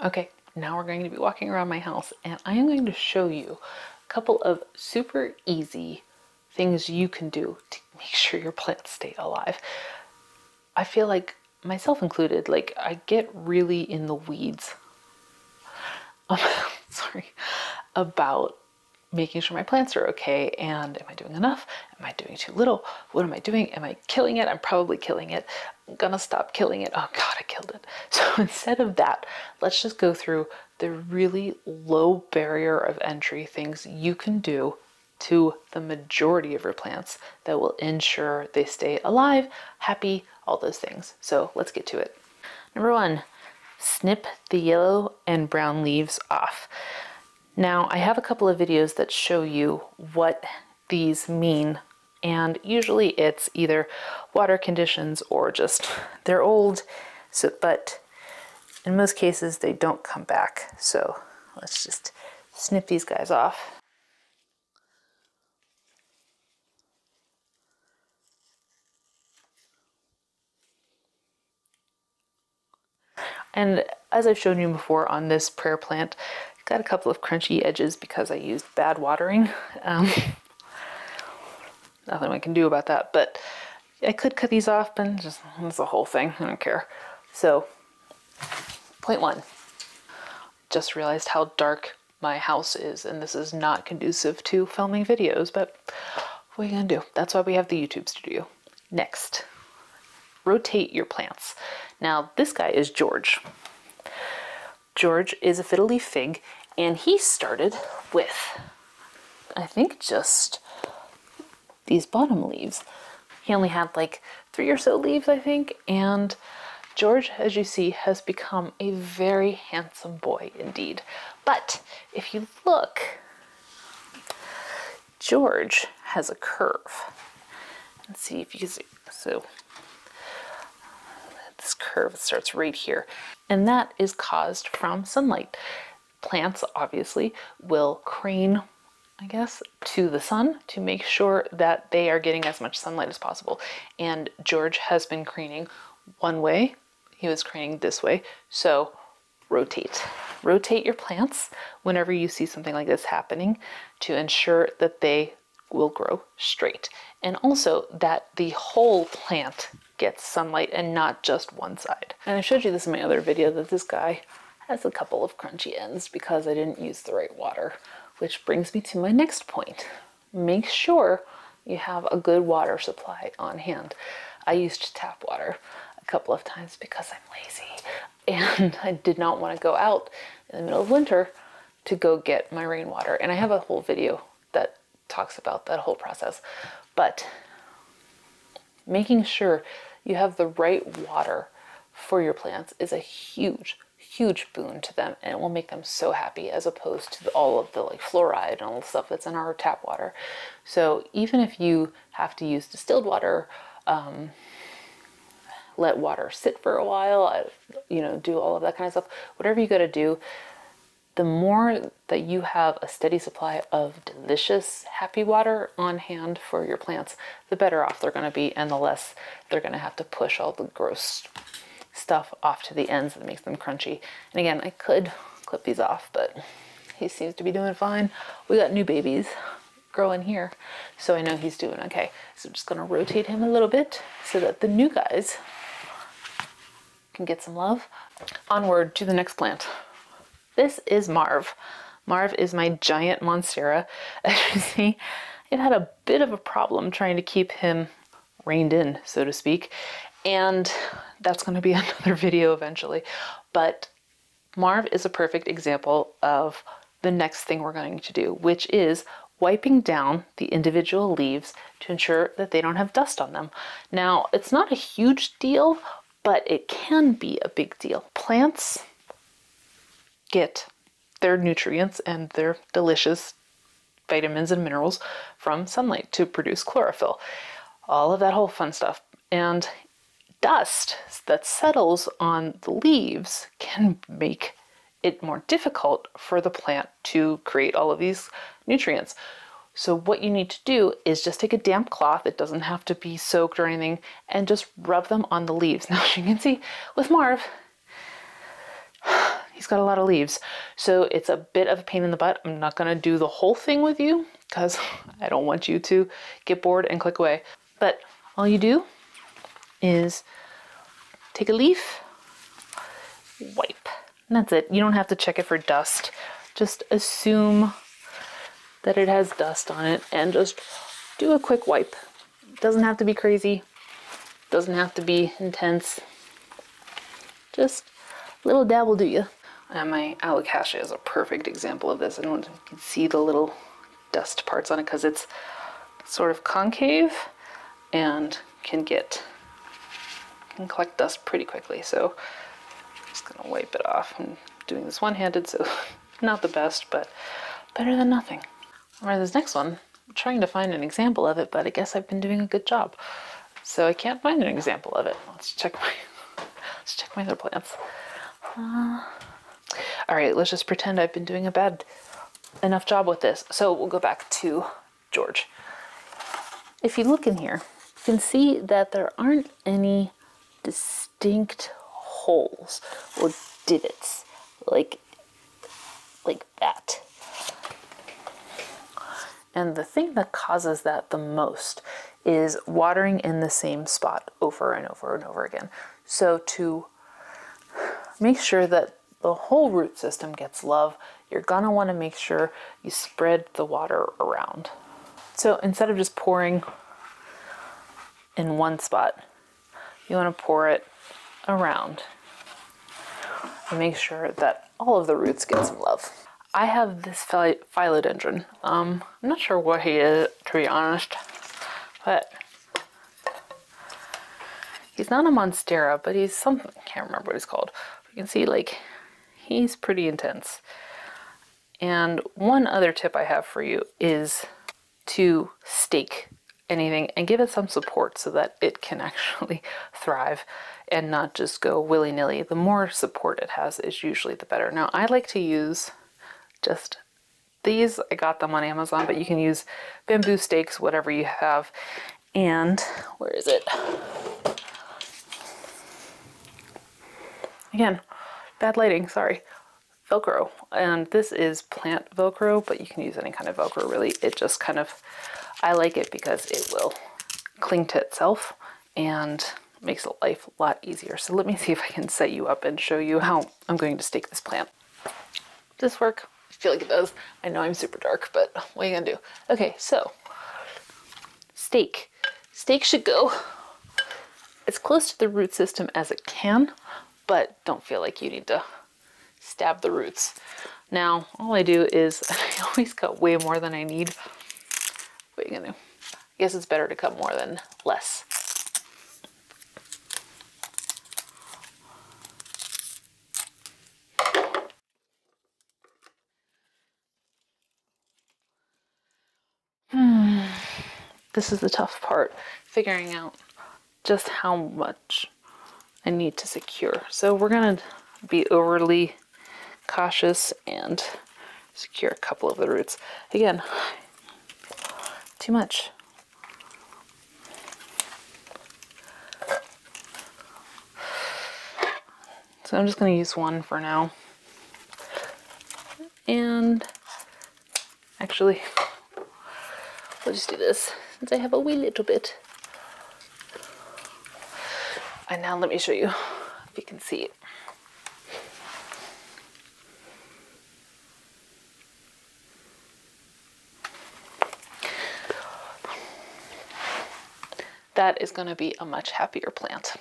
Okay, now we're going to be walking around my house and I am going to show you a couple of super easy things you can do to make sure your plants stay alive. I feel like, myself included, like I get really in the weeds about making sure my plants are okay, and am I doing enough? Am I doing too little? What am I doing? Am I killing it? I'm probably killing it. I'm gonna stop killing it. Oh God, I killed it. So instead of that, let's just go through the really low barrier of entry things you can do to the majority of your plants that will ensure they stay alive, happy, all those things. So let's get to it. Number one, snip the yellow and brown leaves off. Now, I have a couple of videos that show you what these mean, and usually it's either water conditions or just they're old, but in most cases they don't come back. So let's just snip these guys off. And as I've shown you before on this prayer plant, got a couple of crunchy edges because I used bad watering. Nothing I can do about that, but I could cut these off, but just, it's a whole thing. I don't care. So, point one. Just realized how dark my house is, and this is not conducive to filming videos, but what are you gonna do? That's why we have the YouTube studio. Next, rotate your plants. Now, this guy is George. George is a fiddle leaf fig, and he started with, I think, just these bottom leaves. He only had like 3 or so leaves, I think, and George, as you see, has become a very handsome boy indeed. But if you look, George has a curve. Let's see if you can see. So this curve starts right here, and that is caused from sunlight. Plants obviously will crane, I guess, to the sun to make sure that they are getting as much sunlight as possible. And George has been craning one way. He was craning this way. So rotate. Rotate your plants whenever you see something like this happening to ensure that they will grow straight. And also that the whole plant gets sunlight and not just one side. And I showed you this in my other video that this guy has a couple of crunchy ends because I didn't use the right water, which brings me to my next point. Make sure you have a good water supply on hand. I used tap water a couple of times because I'm lazy and I did not want to go out in the middle of winter to go get my rainwater. And I have a whole video that talks about that whole process. But making sure you have the right water for your plants is a huge boon to them, and it will make them so happy, as opposed to all of the like fluoride and all the stuff that's in our tap water. So even if you have to use distilled water, let water sit for a while, you know, do all of that kind of stuff, whatever you got to do, the more that you have a steady supply of delicious, happy water on hand for your plants, the better off they're going to be, and the less they're going to have to push all the gross stuff off to the ends that makes them crunchy. And again, I could clip these off, but he seems to be doing fine. We got new babies growing here, so I know he's doing okay. So I'm just going to rotate him a little bit so that the new guys can get some love. Onward to the next plant. This is Marv. Marv is my giant monstera. As you see, it had a bit of a problem trying to keep him reined in, so to speak. And that's going to be another video eventually. But Marv is a perfect example of the next thing we're going to do, which is wiping down the individual leaves to ensure that they don't have dust on them. Now, it's not a huge deal, but it can be a big deal. Plants get their nutrients and their delicious vitamins and minerals from sunlight to produce chlorophyll. All of that whole fun stuff. And dust that settles on the leaves can make it more difficult for the plant to create all of these nutrients. So what you need to do is just take a damp cloth, it doesn't have to be soaked or anything, and just rub them on the leaves. Now, as you can see with Marv, he's got a lot of leaves. So it's a bit of a pain in the butt. I'm not gonna do the whole thing with you because I don't want you to get bored and click away. But all you do is take a leaf, wipe, and that's it. You don't have to check it for dust. Just assume that it has dust on it and just do a quick wipe. It doesn't have to be crazy, doesn't have to be intense. Just a little dab will do you. And my alocasia is a perfect example of this. I don't know if you can see the little dust parts on it because it's sort of concave and can collect dust pretty quickly. So I'm just gonna wipe it off. I'm doing this one-handed, so not the best, but better than nothing. All right, this next one, I'm trying to find an example of it, but I guess I've been doing a good job. So I can't find an example of it. Let's check my other plants. All right, let's just pretend I've been doing a bad enough job with this. So we'll go back to George. If you look in here, you can see that there aren't any distinct holes or divots like that. And the thing that causes that the most is watering in the same spot over and over and over again. So to make sure that the whole root system gets love, you're gonna wanna make sure you spread the water around. So instead of just pouring in one spot, you wanna pour it around and make sure that all of the roots get some love. I have this philodendron. I'm not sure what he is, to be honest, but he's not a monstera, but he's something, I can't remember what he's called. You can see, like, he's pretty intense. And one other tip I have for you is to stake anything and give it some support so that it can actually thrive and not just go willy-nilly. The more support it has is usually the better. Now, I like to use just these. I got them on Amazon, but you can use bamboo stakes, whatever you have. And where is it? Again, bad lighting, sorry. Velcro. And this is plant Velcro, but you can use any kind of Velcro really. It just kind of, I like it because it will cling to itself and makes life a lot easier. So let me see if I can set you up and show you how I'm going to stake this plant. Does this work? I feel like it does. I know I'm super dark, but what are you gonna do? Okay, so stake. Stake should go as close to the root system as it can, but don't feel like you need to stab the roots. Now, all I do is, I always cut way more than I need. What are you gonna do? I guess it's better to cut more than less. This is the tough part, figuring out just how much I need to secure. So we're gonna be overly cautious and secure a couple of the roots. Again, too much. So I'm just gonna use one for now. And actually, we'll just do this since I have a wee little bit. And now let me show you if you can see it. That is going to be a much happier plant.